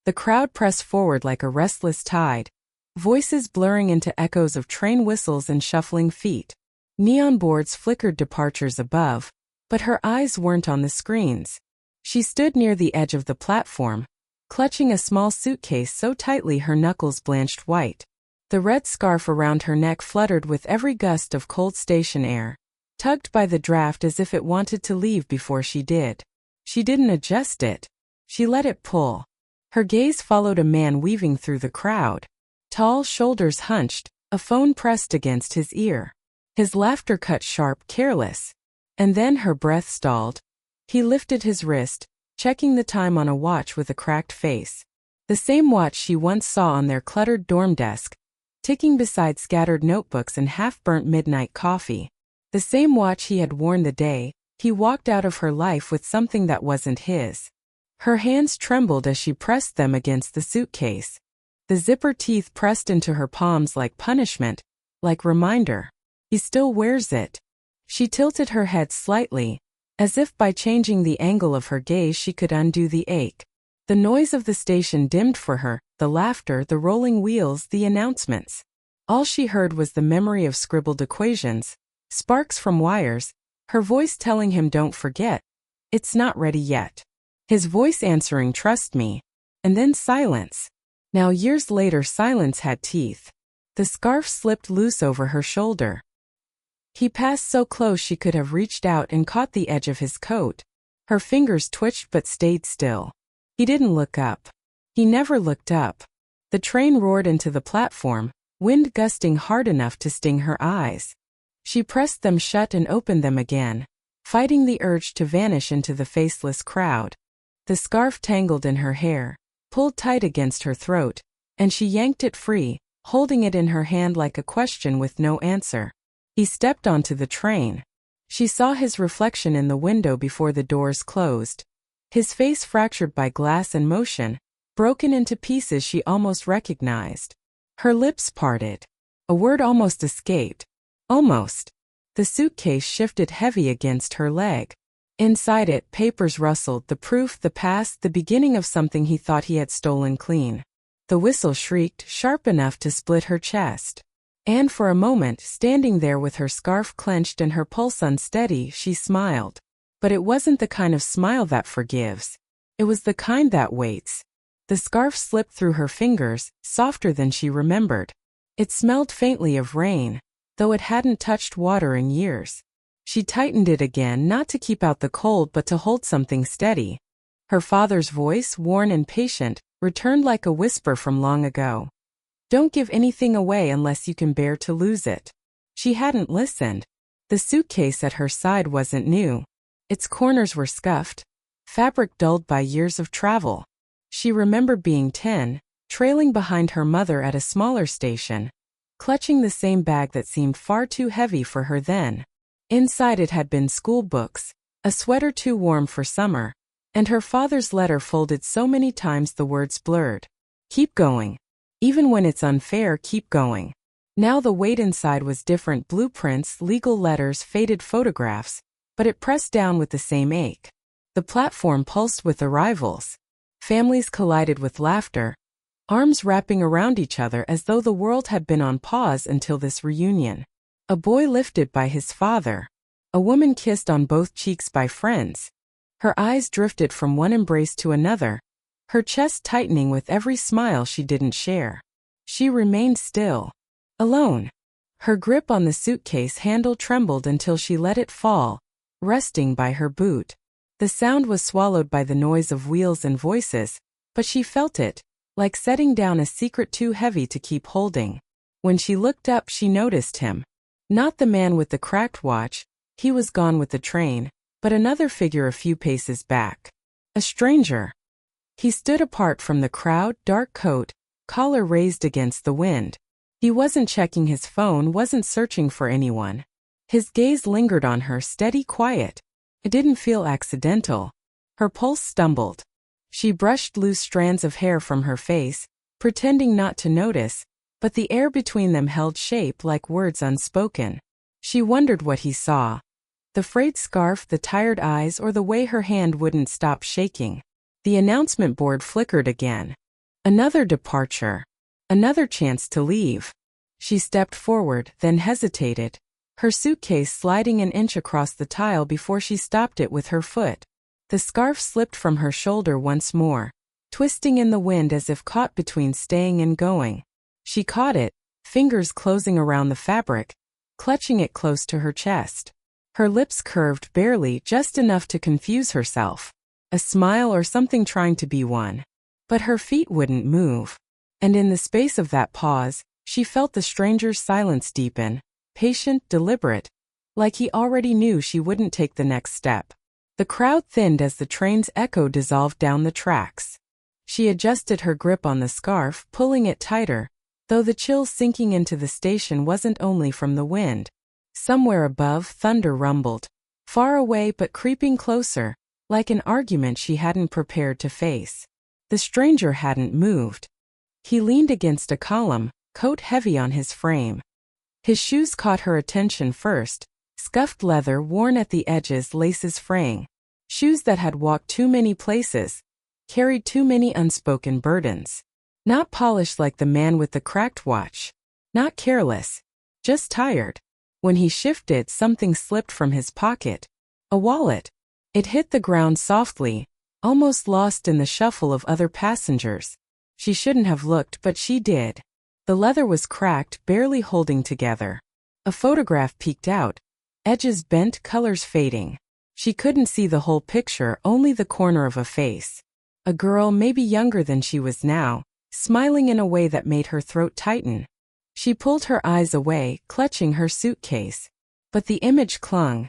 The crowd pressed forward like a restless tide, voices blurring into echoes of train whistles and shuffling feet. Neon boards flickered departures above, but her eyes weren't on the screens. She stood near the edge of the platform, clutching a small suitcase so tightly her knuckles blanched white. The red scarf around her neck fluttered with every gust of cold station air, tugged by the draft as if it wanted to leave before she did. She didn't adjust it. She let it pull. Her gaze followed a man weaving through the crowd. Tall, shoulders hunched, a phone pressed against his ear. His laughter cut sharp, careless. And then her breath stalled. He lifted his wrist, checking the time on a watch with a cracked face. The same watch she once saw on their cluttered dorm desk, ticking beside scattered notebooks and half-burnt midnight coffee. The same watch he had worn the day he walked out of her life with something that wasn't his. Her hands trembled as she pressed them against the suitcase. The zipper teeth pressed into her palms like punishment, like reminder. He still wears it. She tilted her head slightly, as if by changing the angle of her gaze she could undo the ache. The noise of the station dimmed for her, the laughter, the rolling wheels, the announcements. All she heard was the memory of scribbled equations, sparks from wires, her voice telling him don't forget, it's not ready yet. His voice answering trust me. And then silence. Now years later silence had teeth. The scarf slipped loose over her shoulder. He passed so close she could have reached out and caught the edge of his coat. Her fingers twitched but stayed still. He didn't look up. He never looked up. The train roared into the platform, wind gusting hard enough to sting her eyes. She pressed them shut and opened them again, fighting the urge to vanish into the faceless crowd. The scarf tangled in her hair, pulled tight against her throat, and she yanked it free, holding it in her hand like a question with no answer. He stepped onto the train. She saw his reflection in the window before the doors closed. His face fractured by glass and motion, broken into pieces she almost recognized. Her lips parted. A word almost escaped. Almost. The suitcase shifted heavy against her leg. Inside it, papers rustled, the proof, the past, the beginning of something he thought he had stolen clean. The whistle shrieked, sharp enough to split her chest. And for a moment, standing there with her scarf clenched and her pulse unsteady, she smiled. But it wasn't the kind of smile that forgives. It was the kind that waits. The scarf slipped through her fingers, softer than she remembered. It smelled faintly of rain, though it hadn't touched water in years. She tightened it again, not to keep out the cold but to hold something steady. Her father's voice, worn and patient, returned like a whisper from long ago. Don't give anything away unless you can bear to lose it. She hadn't listened. The suitcase at her side wasn't new. Its corners were scuffed, fabric dulled by years of travel. She remembered being 10, trailing behind her mother at a smaller station, clutching the same bag that seemed far too heavy for her then. Inside it had been school books, a sweater too warm for summer, and her father's letter folded so many times the words blurred. Keep going. Even when it's unfair, keep going. Now the weight inside was different: blueprints, legal letters, faded photographs, but it pressed down with the same ache. The platform pulsed with arrivals. Families collided with laughter, arms wrapping around each other as though the world had been on pause until this reunion. A boy lifted by his father. A woman kissed on both cheeks by friends. Her eyes drifted from one embrace to another, her chest tightening with every smile she didn't share. She remained still. Alone. Her grip on the suitcase handle trembled until she let it fall, resting by her boot. The sound was swallowed by the noise of wheels and voices, but she felt it, like setting down a secret too heavy to keep holding. When she looked up, she noticed him. Not the man with the cracked watch, he was gone with the train, but another figure a few paces back. A stranger. He stood apart from the crowd, dark coat, collar raised against the wind. He wasn't checking his phone, wasn't searching for anyone. His gaze lingered on her, steady, quiet. It didn't feel accidental. Her pulse stumbled. She brushed loose strands of hair from her face, pretending not to notice, but the air between them held shape like words unspoken. She wondered what he saw. The frayed scarf, the tired eyes, or the way her hand wouldn't stop shaking. The announcement board flickered again. Another departure. Another chance to leave. She stepped forward, then hesitated, her suitcase sliding an inch across the tile before she stopped it with her foot. The scarf slipped from her shoulder once more, twisting in the wind as if caught between staying and going. She caught it, fingers closing around the fabric, clutching it close to her chest. Her lips curved barely, just enough to confuse herself. A smile or something trying to be one. But her feet wouldn't move. And in the space of that pause, she felt the stranger's silence deepen, patient, deliberate, like he already knew she wouldn't take the next step. The crowd thinned as the train's echo dissolved down the tracks. She adjusted her grip on the scarf, pulling it tighter, though the chill sinking into the station wasn't only from the wind. Somewhere above, thunder rumbled, far away but creeping closer, like an argument she hadn't prepared to face. The stranger hadn't moved. He leaned against a column, coat heavy on his frame. His shoes caught her attention first, scuffed leather worn at the edges, laces fraying. Shoes that had walked too many places, carried too many unspoken burdens. Not polished like the man with the cracked watch. Not careless. Just tired. When he shifted, something slipped from his pocket. A wallet. It hit the ground softly, almost lost in the shuffle of other passengers. She shouldn't have looked, but she did. The leather was cracked, barely holding together. A photograph peeked out, edges bent, colors fading. She couldn't see the whole picture, only the corner of a face. A girl, maybe younger than she was now, smiling in a way that made her throat tighten. She pulled her eyes away, clutching her suitcase. But the image clung,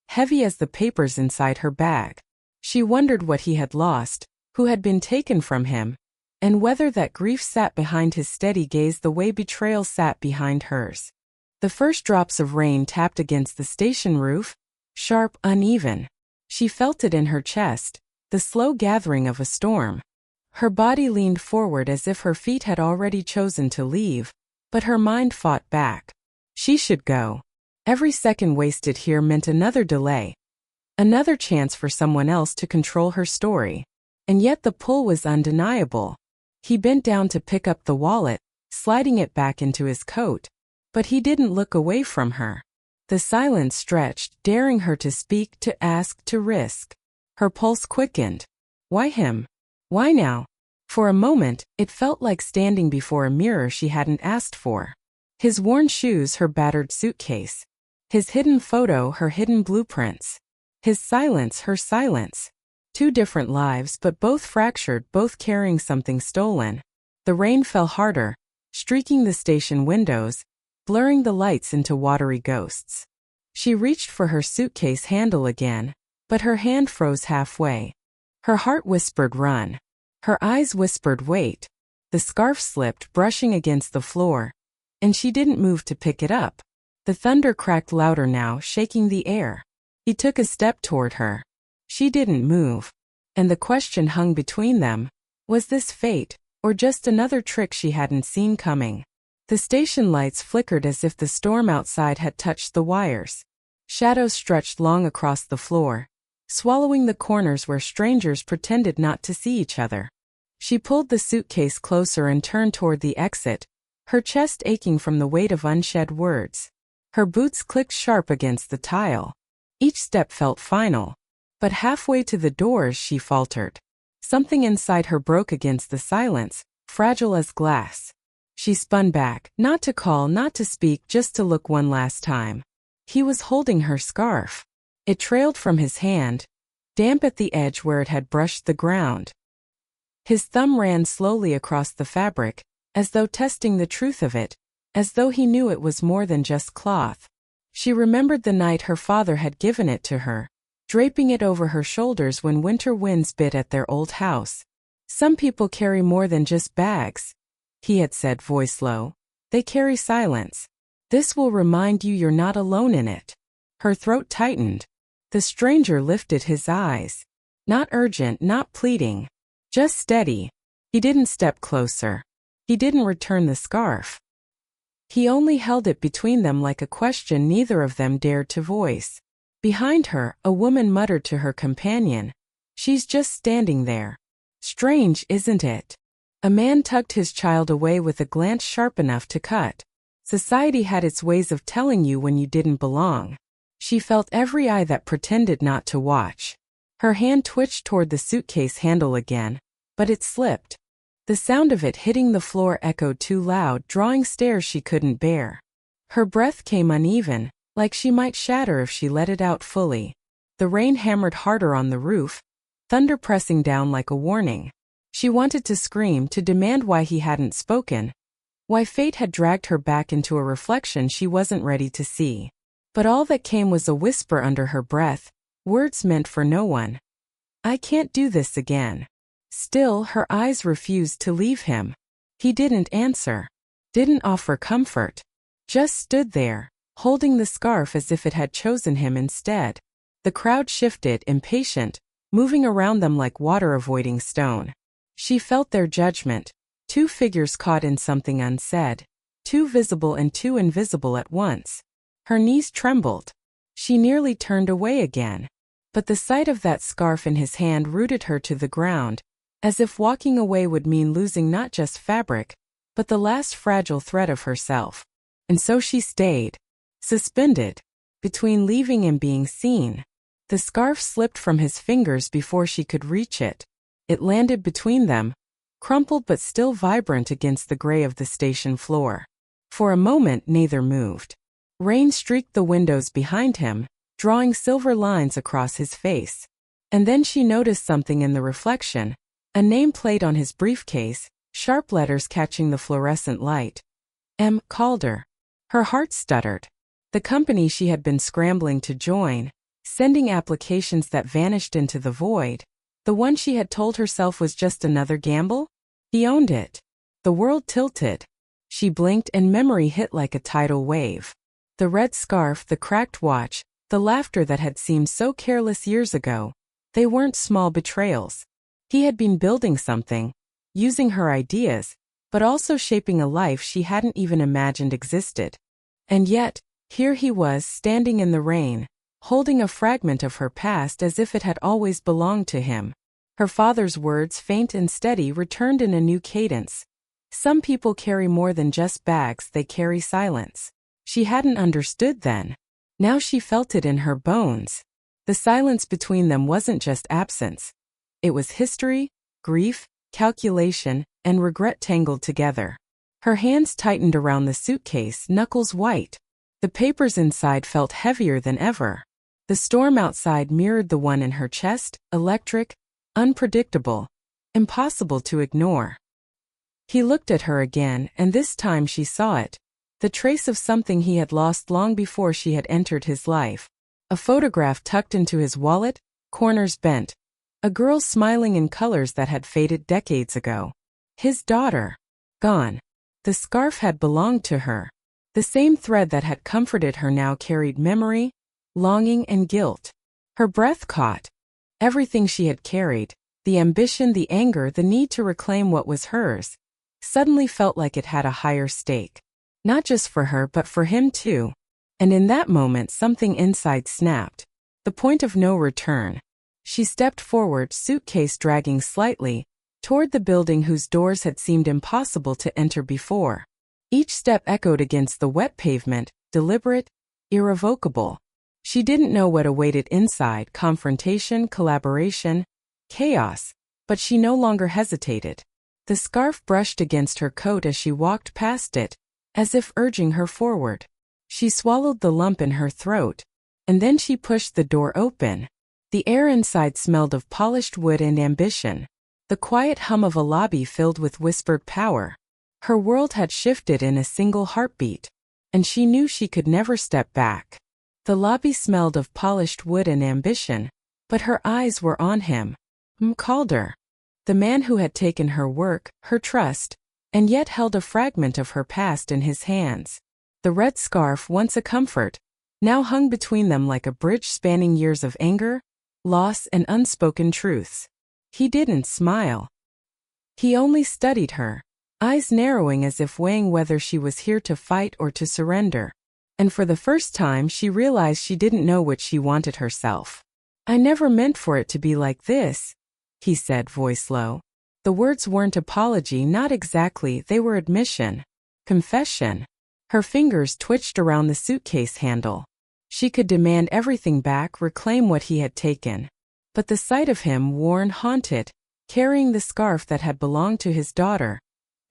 heavy as the papers inside her bag. She wondered what he had lost, who had been taken from him, and whether that grief sat behind his steady gaze the way betrayal sat behind hers. The first drops of rain tapped against the station roof, sharp, uneven. She felt it in her chest, the slow gathering of a storm. Her body leaned forward as if her feet had already chosen to leave, but her mind fought back. She should go. Every second wasted here meant another delay. Another chance for someone else to control her story. And yet the pull was undeniable. He bent down to pick up the wallet, sliding it back into his coat. But he didn't look away from her. The silence stretched, daring her to speak, to ask, to risk. Her pulse quickened. Why him? Why now? For a moment, it felt like standing before a mirror she hadn't asked for. His worn shoes, her battered suitcase. His hidden photo, her hidden blueprints. His silence, her silence. Two different lives, but both fractured, both carrying something stolen. The rain fell harder, streaking the station windows, blurring the lights into watery ghosts. She reached for her suitcase handle again, but her hand froze halfway. Her heart whispered run. Her eyes whispered wait. The scarf slipped, brushing against the floor, and she didn't move to pick it up. The thunder cracked louder now, shaking the air. He took a step toward her. She didn't move. And the question hung between them. Was this fate, or just another trick she hadn't seen coming? The station lights flickered as if the storm outside had touched the wires. Shadows stretched long across the floor, swallowing the corners where strangers pretended not to see each other. She pulled the suitcase closer and turned toward the exit, her chest aching from the weight of unshed words. Her boots clicked sharp against the tile. Each step felt final. But halfway to the doors she faltered. Something inside her broke against the silence, fragile as glass. She spun back, not to call, not to speak, just to look one last time. He was holding her scarf. It trailed from his hand, damp at the edge where it had brushed the ground. His thumb ran slowly across the fabric, as though testing the truth of it, as though he knew it was more than just cloth. She remembered the night her father had given it to her, draping it over her shoulders when winter winds bit at their old house. Some people carry more than just bags, he had said, voice low. They carry silence. This will remind you you're not alone in it. Her throat tightened. The stranger lifted his eyes. Not urgent, not pleading. Just steady. He didn't step closer. He didn't return the scarf. He only held it between them like a question neither of them dared to voice. Behind her, a woman muttered to her companion. She's just standing there. Strange, isn't it? A man tugged his child away with a glance sharp enough to cut. Society had its ways of telling you when you didn't belong. She felt every eye that pretended not to watch. Her hand twitched toward the suitcase handle again, but it slipped. The sound of it hitting the floor echoed too loud, drawing stares she couldn't bear. Her breath came uneven, like she might shatter if she let it out fully. The rain hammered harder on the roof, thunder pressing down like a warning. She wanted to scream, to demand why he hadn't spoken, why fate had dragged her back into a reflection she wasn't ready to see. But all that came was a whisper under her breath, words meant for no one. "I can't do this again." Still, her eyes refused to leave him. He didn't answer, didn't offer comfort, just stood there, holding the scarf as if it had chosen him instead. The crowd shifted, impatient, moving around them like water avoiding stone. She felt their judgment, two figures caught in something unsaid, too visible and too invisible at once. Her knees trembled. She nearly turned away again. But the sight of that scarf in his hand rooted her to the ground, as if walking away would mean losing not just fabric, but the last fragile thread of herself. And so she stayed, suspended, between leaving and being seen. The scarf slipped from his fingers before she could reach it. It landed between them, crumpled but still vibrant against the gray of the station floor. For a moment neither moved. Rain streaked the windows behind him, drawing silver lines across his face. And then she noticed something in the reflection, a nameplate on his briefcase, sharp letters catching the fluorescent light. M. Calder. Her heart stuttered. The company she had been scrambling to join, sending applications that vanished into the void, the one she had told herself was just another gamble? He owned it. The world tilted. She blinked and memory hit like a tidal wave. The red scarf, the cracked watch, the laughter that had seemed so careless years ago, they weren't small betrayals. He had been building something, using her ideas, but also shaping a life she hadn't even imagined existed. And yet, here he was standing in the rain, holding a fragment of her past as if it had always belonged to him. Her father's words, faint and steady, returned in a new cadence. Some people carry more than just bags, they carry silence. She hadn't understood then. Now she felt it in her bones. The silence between them wasn't just absence. It was history, grief, calculation, and regret tangled together. Her hands tightened around the suitcase, knuckles white. The papers inside felt heavier than ever. The storm outside mirrored the one in her chest, electric, unpredictable, impossible to ignore. He looked at her again, and this time she saw it. The trace of something he had lost long before she had entered his life. A photograph tucked into his wallet, corners bent. A girl smiling in colors that had faded decades ago. His daughter. Gone. The scarf had belonged to her. The same thread that had comforted her now carried memory, longing, and guilt. Her breath caught. Everything she had carried, the ambition, the anger, the need to reclaim what was hers, suddenly felt like it had a higher stake. Not just for her but for him too. And in that moment something inside snapped. The point of no return. She stepped forward, suitcase dragging slightly, toward the building whose doors had seemed impossible to enter before. Each step echoed against the wet pavement, deliberate, irrevocable. She didn't know what awaited inside, confrontation, collaboration, chaos, but she no longer hesitated. The scarf brushed against her coat as she walked past it, as if urging her forward. She swallowed the lump in her throat, and then she pushed the door open. The air inside smelled of polished wood and ambition, the quiet hum of a lobby filled with whispered power. Her world had shifted in a single heartbeat, and she knew she could never step back. The lobby smelled of polished wood and ambition, but her eyes were on him. Calder. The man who had taken her work, her trust, and yet held a fragment of her past in his hands. The red scarf, once a comfort, now hung between them like a bridge spanning years of anger, loss, and unspoken truths. He didn't smile. He only studied her, eyes narrowing as if weighing whether she was here to fight or to surrender. And for the first time she realized she didn't know what she wanted herself. "I never meant for it to be like this," he said, voice low. The words weren't apology, not exactly, they were admission. Confession. Her fingers twitched around the suitcase handle. She could demand everything back, reclaim what he had taken. But the sight of him, worn, haunted, carrying the scarf that had belonged to his daughter,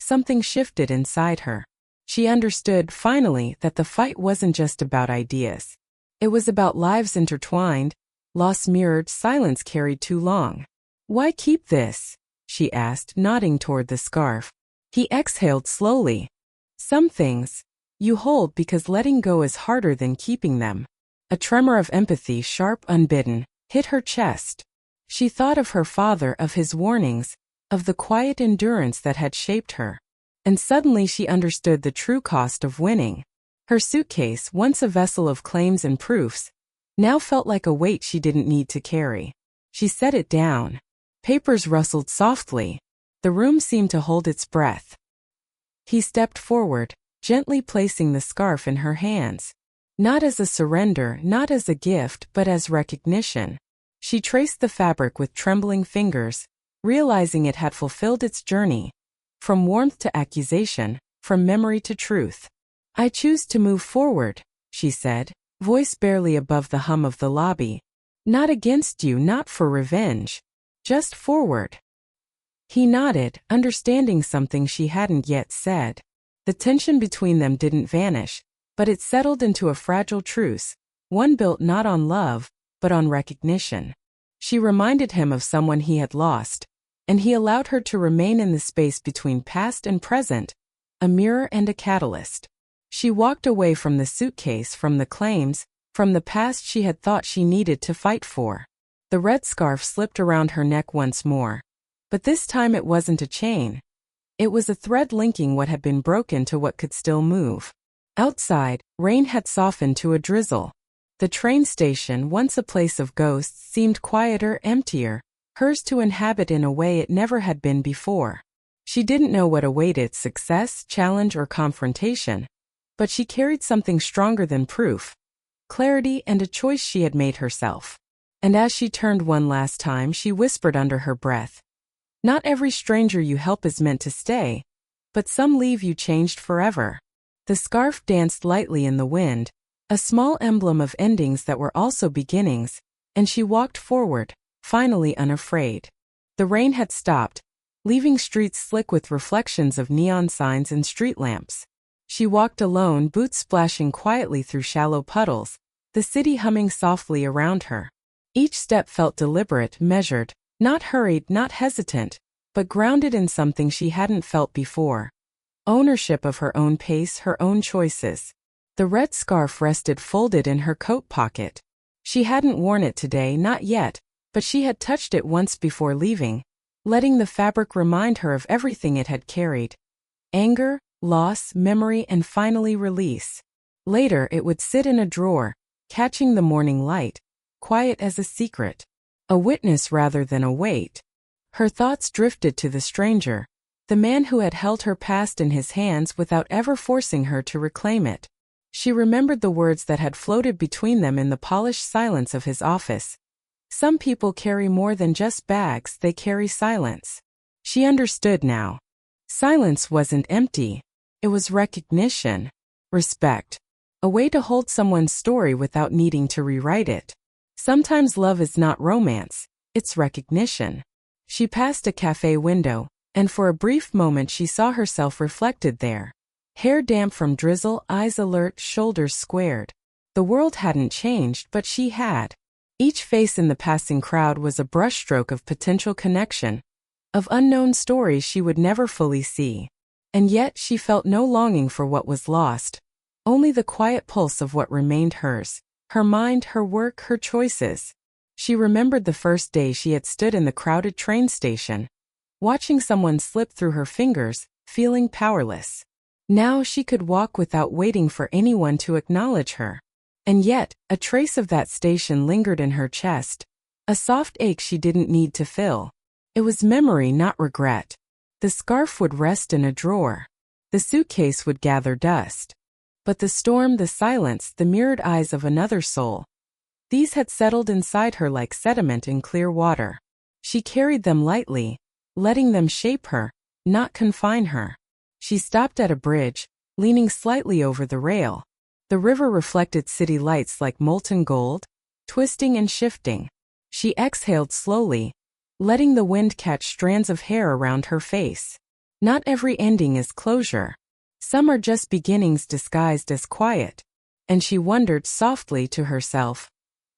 something shifted inside her. She understood, finally, that the fight wasn't just about ideas. It was about lives intertwined, loss mirrored, silence carried too long. "Why keep this?" she asked, nodding toward the scarf. He exhaled slowly. "Some things you hold because letting go is harder than keeping them." A tremor of empathy, sharp, unbidden, hit her chest. She thought of her father, of his warnings, of the quiet endurance that had shaped her. And suddenly she understood the true cost of winning. Her suitcase, once a vessel of claims and proofs, now felt like a weight she didn't need to carry. She set it down. Papers rustled softly. The room seemed to hold its breath. He stepped forward, gently placing the scarf in her hands. Not as a surrender, not as a gift, but as recognition. She traced the fabric with trembling fingers, realizing it had fulfilled its journey. From warmth to accusation, from memory to truth. "I choose to move forward," she said, voice barely above the hum of the lobby. "Not against you, not for revenge. Just forward." He nodded, understanding something she hadn't yet said. The tension between them didn't vanish, but it settled into a fragile truce, one built not on love, but on recognition. She reminded him of someone he had lost, and he allowed her to remain in the space between past and present, a mirror and a catalyst. She walked away from the suitcase, from the claims, from the past she had thought she needed to fight for. The red scarf slipped around her neck once more. But this time it wasn't a chain. It was a thread linking what had been broken to what could still move. Outside, rain had softened to a drizzle. The train station, once a place of ghosts, seemed quieter, emptier, hers to inhabit in a way it never had been before. She didn't know what awaited, success, challenge, or confrontation, but she carried something stronger than proof, clarity, and a choice she had made herself. And as she turned one last time, she whispered under her breath, "Not every stranger you help is meant to stay, but some leave you changed forever." The scarf danced lightly in the wind, a small emblem of endings that were also beginnings, and she walked forward, finally unafraid. The rain had stopped, leaving streets slick with reflections of neon signs and street lamps. She walked alone, boots splashing quietly through shallow puddles, the city humming softly around her. Each step felt deliberate, measured, not hurried, not hesitant, but grounded in something she hadn't felt before. Ownership of her own pace, her own choices. The red scarf rested folded in her coat pocket. She hadn't worn it today, not yet, but she had touched it once before leaving, letting the fabric remind her of everything it had carried. Anger, loss, memory, and finally release. Later it would sit in a drawer, catching the morning light, quiet as a secret. A witness rather than a weight. Her thoughts drifted to the stranger, the man who had held her past in his hands without ever forcing her to reclaim it. She remembered the words that had floated between them in the polished silence of his office. Some people carry more than just bags, they carry silence. She understood now. Silence wasn't empty. It was recognition, respect, a way to hold someone's story without needing to rewrite it. Sometimes love is not romance, it's recognition. She passed a cafe window, and for a brief moment she saw herself reflected there. Hair damp from drizzle, eyes alert, shoulders squared. The world hadn't changed, but she had. Each face in the passing crowd was a brushstroke of potential connection, of unknown stories she would never fully see. And yet she felt no longing for what was lost, only the quiet pulse of what remained hers. Her mind, her work, her choices. She remembered the first day she had stood in the crowded train station, watching someone slip through her fingers, feeling powerless. Now she could walk without waiting for anyone to acknowledge her. And yet, a trace of that station lingered in her chest, a soft ache she didn't need to fill. It was memory, not regret. The scarf would rest in a drawer. The suitcase would gather dust. But the storm, the silence, the mirrored eyes of another soul, these had settled inside her like sediment in clear water. She carried them lightly, letting them shape her, not confine her. She stopped at a bridge, leaning slightly over the rail. The river reflected city lights like molten gold, twisting and shifting. She exhaled slowly, letting the wind catch strands of hair around her face. Not every ending is closure. Some are just beginnings disguised as quiet. And she wondered softly to herself,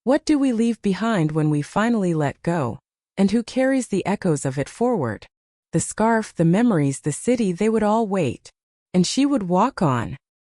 what do we leave behind when we finally let go? And who carries the echoes of it forward? The scarf, the memories, the city, they would all wait. And she would walk on,